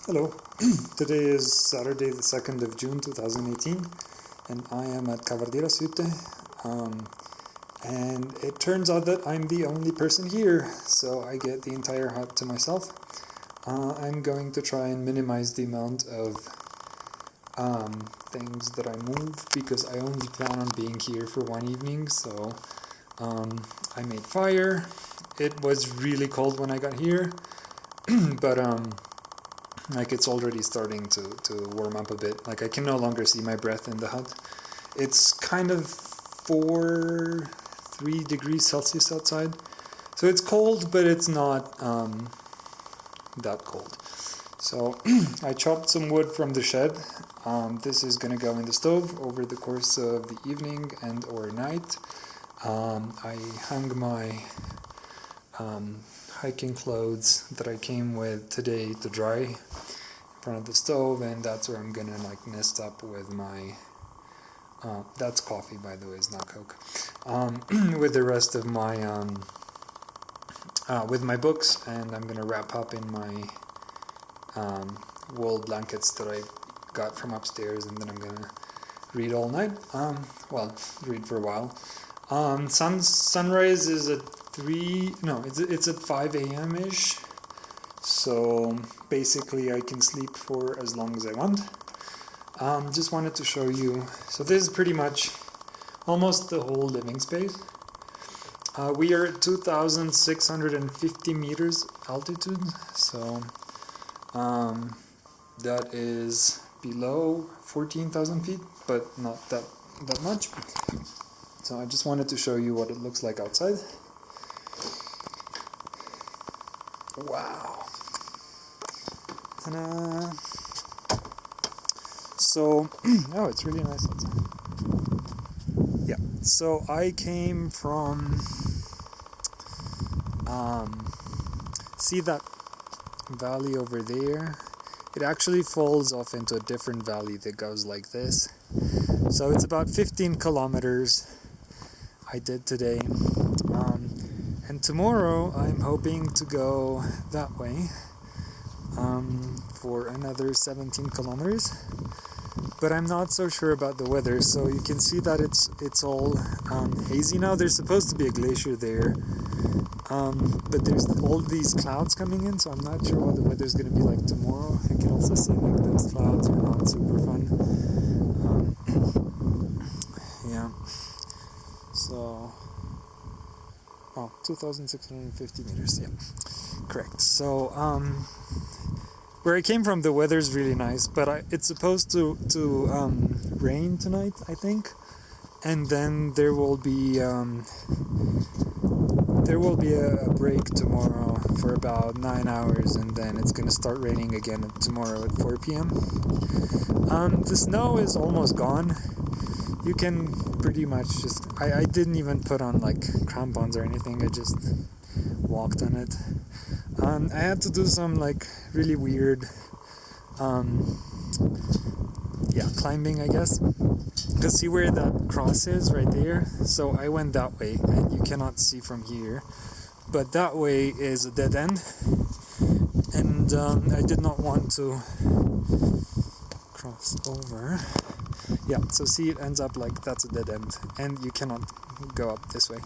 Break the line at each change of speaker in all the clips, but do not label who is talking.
Hello, today is Saturday the 2nd of June 2018 and I am at Cavardiras Hütte, and it turns out that I'm the only person here, so I get the entire hut to myself. I'm going to try and minimize the amount of things that I move because I only plan on being here for one evening, so I made fire. It was really cold when I got here, but like it's already starting to warm up a bit. Like I can no longer see my breath in the hut. It's kind of 3 degrees Celsius outside. So it's cold, but it's not that cold. So I chopped some wood from the shed. This is going to go in the stove over the course of the evening and or night. I hung my hiking clothes that I came with today to dry in front of the stove, and that's where I'm gonna like nest up with my that's coffee, by the way, it's not Coke, with the rest of my with my books, and I'm gonna wrap up in my wool blankets that I got from upstairs, and then I'm gonna read all night. Well, read for a while. Sunrise is at it's at 5 a.m. ish, so basically I can sleep for as long as I want. Just wanted to show you, so this is pretty much almost the whole living space. We are at 2,650 meters altitude, so that is below 14,000 feet, but not that much. So I just wanted to show you what it looks like outside. Wow. Ta-da! So, oh, it's really nice outside. Yeah, so I came from, see that valley over there? It actually falls off into a different valley that goes like this. So it's about 15 kilometers I did today. And tomorrow I'm hoping to go that way for another 17 kilometers. But I'm not so sure about the weather, so you can see that it's all hazy now. There's supposed to be a glacier there, but there's all these clouds coming in, so I'm not sure what the weather's going to be like tomorrow. You can also see like those clouds are not super fun. Yeah. So, 2,650 meters, yeah, correct. So, where I came from, the weather's really nice, but it's supposed to rain tonight, I think, and then there will be a break tomorrow for about 9 hours, and then it's gonna start raining again tomorrow at 4 p.m. The snow is almost gone. You can pretty much just, I didn't even put on like crampons or anything, I just walked on it. I had to do some like really weird climbing, I guess, because see where that cross is right there? So I went that way, and you cannot see from here, but that way is a dead end, and I did not want to cross over. Yeah, so see, it ends up like that's a dead end, and you cannot go up this way.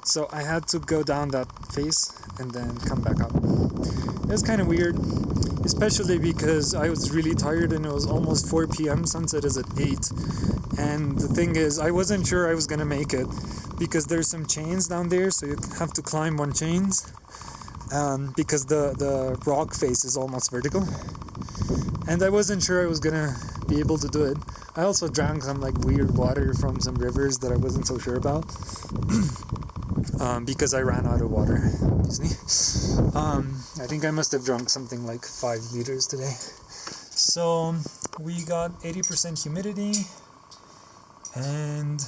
So I had to go down that face and then come back up. It was kind of weird, especially because I was really tired and it was almost 4 p.m. Sunset is at 8. And the thing is, I wasn't sure I was going to make it because there's some chains down there, so you have to climb on chains because the rock face is almost vertical. And I wasn't sure I was going to be able to do it. I also drank some like weird water from some rivers that I wasn't so sure about. Because I ran out of water, obviously. I think I must have drunk something like 5 liters today. So we got 80% humidity, and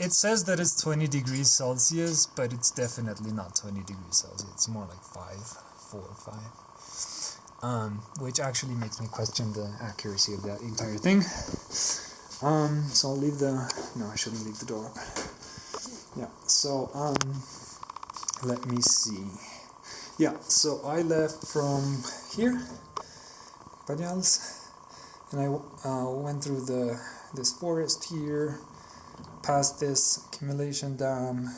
it says that it's 20 degrees Celsius, but it's definitely not 20 degrees Celsius. It's more like 4 or 5. Which actually makes me question the accuracy of that entire thing. So I'll leave no, I shouldn't leave the door open. Yeah, so let me see. Yeah, so I left from here Cavardiras, and I went through this forest here, past this accumulation dam,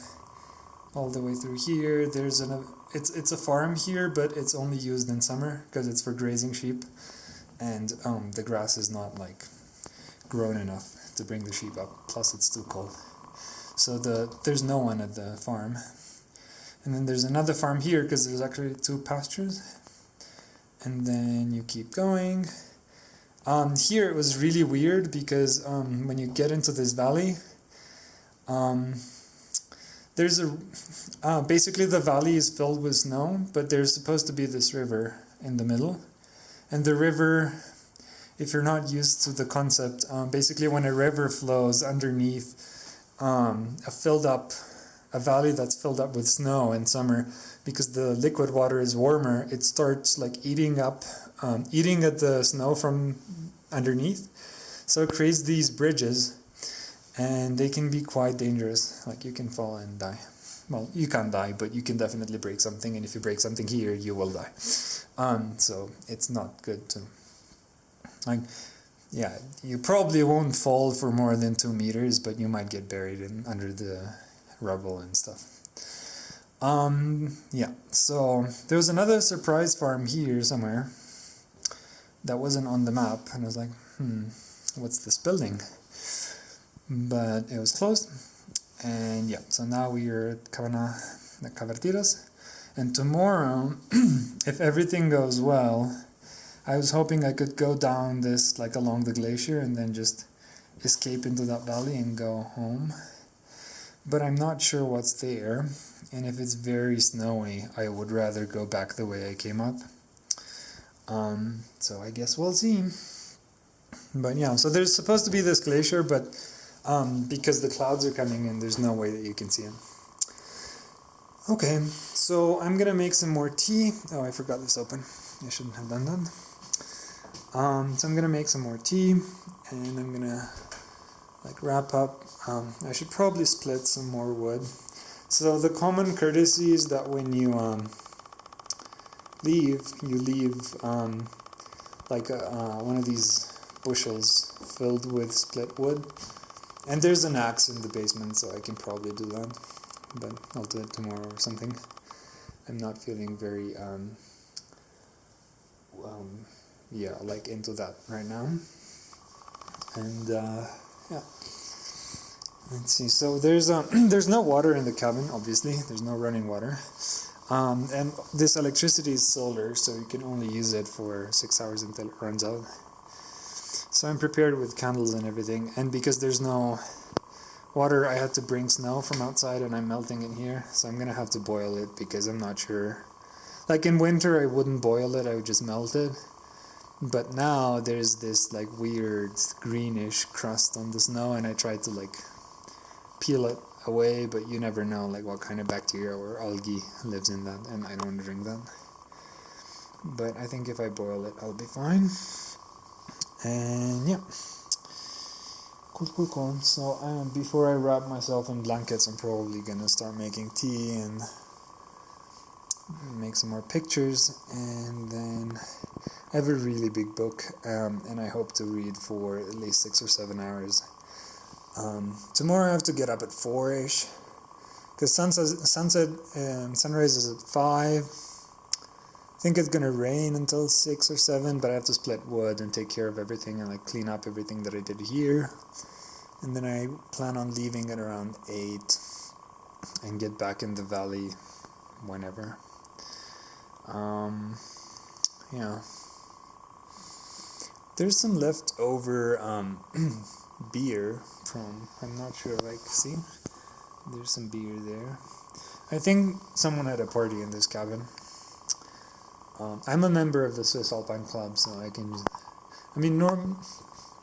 all the way through here. There's it's a farm here, but it's only used in summer because it's for grazing sheep, and the grass is not like grown enough to bring the sheep up. Plus, it's too cold. So there's no one at the farm. And then there's another farm here because there's actually 2 pastures. And then you keep going. Here it was really weird because when you get into this valley, there's basically the valley is filled with snow, but there's supposed to be this river in the middle. And the river, if you're not used to the concept, basically when a river flows underneath a valley that's filled up with snow in summer, because the liquid water is warmer, it starts like eating at the snow from underneath. So it creates these bridges, and they can be quite dangerous. Like you can fall and die. Well, you can't die, but you can definitely break something, and if you break something here, you will die. So it's not good to, like, yeah, you probably won't fall for more than 2 meters, but you might get buried under the rubble and stuff. Yeah, so there was another surprise farm here somewhere that wasn't on the map, and I was like, what's this building? But it was closed, and yeah, so now we are at the Cavardiras, and tomorrow, if everything goes well, I was hoping I could go down this, like along the glacier, and then just escape into that valley and go home. But I'm not sure what's there, and if it's very snowy, I would rather go back the way I came up. So I guess we'll see. But yeah, so there's supposed to be this glacier, but because the clouds are coming in, there's no way that you can see them. Okay, so I'm gonna make some more tea. Oh, I forgot this open. I shouldn't have done that. So I'm gonna make some more tea, and I'm gonna like wrap up. I should probably split some more wood. So the common courtesy is that when you leave like one of these bushels filled with split wood. And there's an axe in the basement, so I can probably do that. But I'll do it tomorrow or something. I'm not feeling very yeah, like into that right now. And yeah, let's see. So there's there's no water in the cabin. Obviously, there's no running water. And this electricity is solar, so you can only use it for 6 hours until it runs out. So I'm prepared with candles and everything. And because there's no water, I had to bring snow from outside, and I'm melting it here. So I'm gonna have to boil it because I'm not sure. Like in winter, I wouldn't boil it; I would just melt it. But now there's this like weird greenish crust on the snow, and I tried to like peel it away, but you never know like what kind of bacteria or algae lives in that, and I don't drink that. But I think if I boil it, I'll be fine. And yeah, cool. So before I wrap myself in blankets, I'm probably gonna start making tea and make some more pictures, and then I have a really big book, and I hope to read for at least 6 or 7 hours. Tomorrow I have to get up at 4-ish, because sunrise is at 5. I think it's gonna rain until 6 or 7, but I have to split wood and take care of everything and like clean up everything that I did here. And then I plan on leaving at around 8 and get back in the valley whenever. Yeah. There's some leftover beer from, I'm not sure, like, see? There's some beer there. I think someone had a party in this cabin. I'm a member of the Swiss Alpine Club, so I can just, I mean,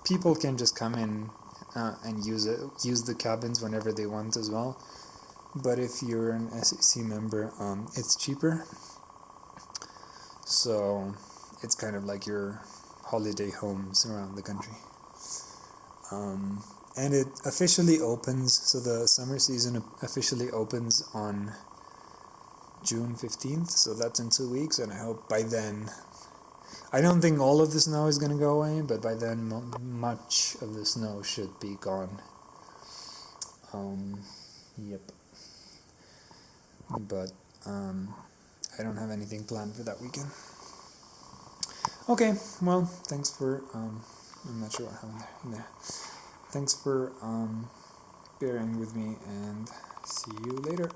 people can just come in and use the cabins whenever they want as well. But if you're an SEC member, it's cheaper. So it's kind of like your holiday homes around the country. And it officially opens, so the summer season officially opens on June 15th, so that's in 2 weeks, and I hope by then I don't think all of the snow is gonna go away, but by then much of the snow should be gone. Yep. But I don't have anything planned for that weekend. Okay, well, thanks for I'm not sure what happened there. Thanks for bearing with me, and see you later.